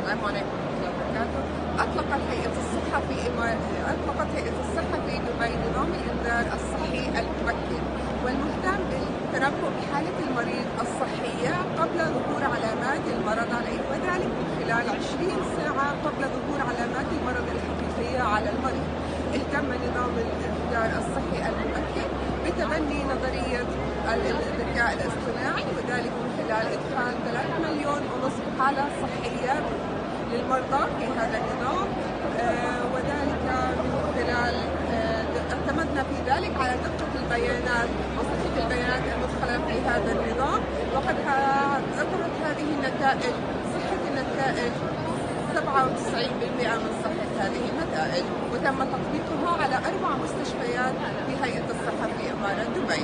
السلام عليكم ورحمة الله وبركاته. أطلقت هيئة الصحة في دبي نظام الإنذار الصحي المبكر، والمهتم بالتنبؤ بحالة المريض الصحية قبل ظهور علامات المرض عليه، وذلك من خلال 20 ساعة قبل ظهور علامات المرض الحقيقية على المريض. اهتم نظام الإنذار الصحي المبكر بتبني نظرية الذكاء الاصطناعي، وذلك من خلال إدخال 3.5 مليون حالة صحية للمرضى في هذا النظام، وذلك من خلال اعتمدنا في ذلك على دقة البيانات وصحة البيانات المدخلة في هذا النظام، وقد ظهرت هذه النتائج، صحة النتائج 97% من صحة هذه النتائج، وتم تطبيقها على 4 مستشفيات في هيئة الصحة في إمارة دبي.